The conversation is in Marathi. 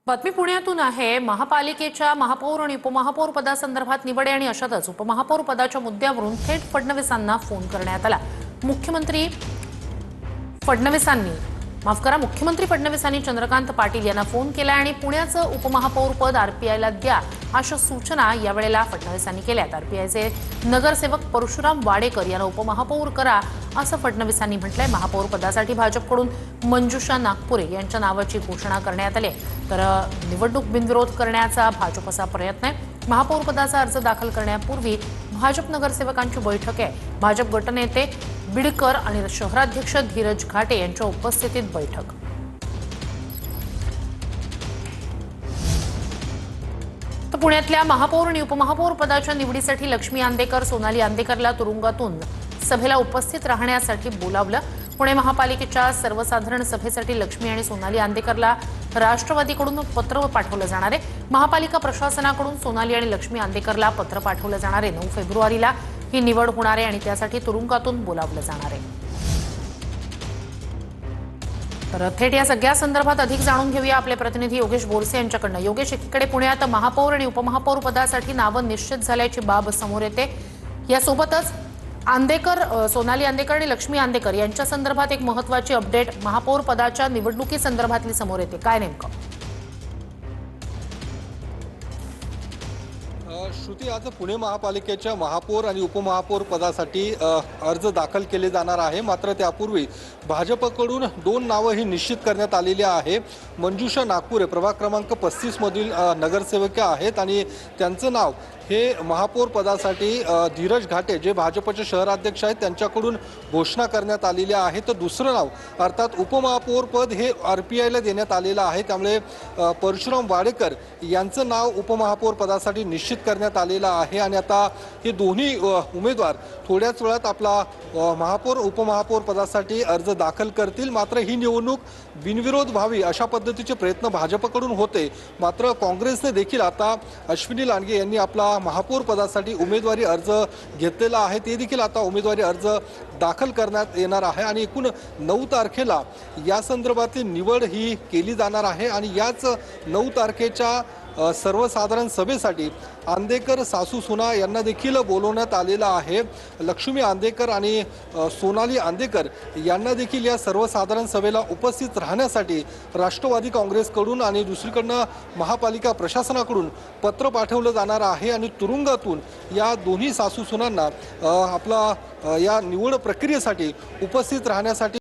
बातमी पुण्यातून आहे। महापालिकेच्या महापौर आणि उपमहापौर पदासंदर्भात निवड आणि अशातच उपमहापौर पदाच्या मुद्द्यावरून थेट फडणवीसांना फोन करण्यात आला। मुख्यमंत्री फडणवीसांनी चंद्रकांत पाटील यांना फोन केला आणि पुण्याचं उपमहापौर पद आरपीआयला द्या अशा सूचना यावेळेला फडणवीसांनी केल्यात। आरपीआयचे नगरसेवक परशुराम वाडेकर यांना उपमहापौर करा असं फडणवीसांनी म्हटलंय। महापौर पदासाठी भाजपकडून मंजुषा नागपुरे यांच्या नावाची घोषणा करण्यात आली, तर निवडणूक बिनविरोध करण्याचा भाजपचा प्रयत्न आहे। महापौर पदाचा अर्ज दाखल करण्यापूर्वी भाजप नगरसेवकांची बैठक आहे। भाजप गटनेते बिडकर आणि शहराध्यक्ष धीरज घाटे यांच्या उपस्थितीत बैठक। तर पुण्यातल्या महापौर आणि उपमहापौर पदाच्या निवडीसाठी लक्ष्मी आंदेकर, सोनाली आंदेकरला तुरुंगातून सभेला उपस्थित राहण्यासाठी बोलावलं। पुणे महापालिकेच्या सर्वसाधारण सभेसाठी लक्ष्मी आणि सोनाली आंदेकरला राष्ट्रवादीकडून पत्र पाठवलं जाणार आहे। महापालिका प्रशासनाकडून सोनाली आणि लक्ष्मी आंदेकरला पत्र पाठवलं जाणार आहे। 9 फेब्रुवारीला ही निवड होणार आहे आणि त्यासाठी तुरुंगातून बोलावलं जाणार आहे। तर थेट या सगळ्या संदर्भात अधिक जाणून घेऊया आपले प्रतिनिधी योगेश बोरसे यांच्याकडनं। योगेश, एकीकडे पुण्यात महापौर आणि उपमहापौर पदासाठी नावं निश्चित झाल्याची बाब समोर येते। यासोबतच सोनाली आंदेकर आणि लक्ष्मी आंदेकर यांच्या संदर्भात एक महत्त्वाची अपडेट महापौर पदाच्या निवडणुकीसंदर्भातली समोर येते। काय नेमकं? श्रुती, आज पुणे महापालिकेच्या महापौर आणि उपमहापौर पदासाठी अर्ज दाखल केले जाणार आहे। मात्र त्यापूर्वी भाजपकडून 2 नावं ही निश्चित करण्यात आलेली आहे। मंजुषा नागपुरे प्रभाग क्रमांक 35 मधील नगरसेविका आहेत आणि त्यांचं नाव हे महापौर पदासाठी धीरज घाटे जे भाजपचे शहराध्यक्ष आहेत त्यांच्याकडून घोषणा करण्यात आलेली आहे। तर दुसरं नाव अर्थात उपमहापौर पद हे आरपीआयला देण्यात आलेलं आहे। त्यामुळे परशुराम वाडेकर यांचं नाव उपमहापौर पदासाठी निश्चित करण्यात आलेलं आहे आणि आता हे दोन्ही उमेदवार थोड्याच वेळात आपला महापौर उपमहापौर पदासाठी अर्ज दाखल करतील। मात्र ही निवडणूक बिनविरोध व्हावी अशा पद्धतीचे प्रयत्न भाजपकडून होते। मात्र काँग्रेसने देखील आता अश्विनी लांडगे यांनी आपला महापौर पदासाठी उमेदवारी अर्ज घेतलेला आहे। ते देखील आता उमेदवारी अर्ज दाखल करण्यात येणार आहे आणि एकूण 9 तारखेला या संदर्भातली निवड ही केली जाणार आहे आणि याच 9 तारखेच्या सर्वसाधारण सभेसाठी आंदेकर सासू सुना यांना देखील बोलवण्यात आलेलं आहे। लक्ष्मी आंदेकर आणि सोनाली आंदेकर यांना देखील या सर्वसाधारण सभेला उपस्थित राहण्यासाठी राष्ट्रवादी काँग्रेसकडून आणि दुसरीकडनं महापालिका प्रशासनाकडून पत्र पाठवलं जाणार आहे आणि तुरुंगातून या दोन्ही सासू सुनांना आपला या निवड प्रक्रियेसाठी उपस्थित राहण्यासाठी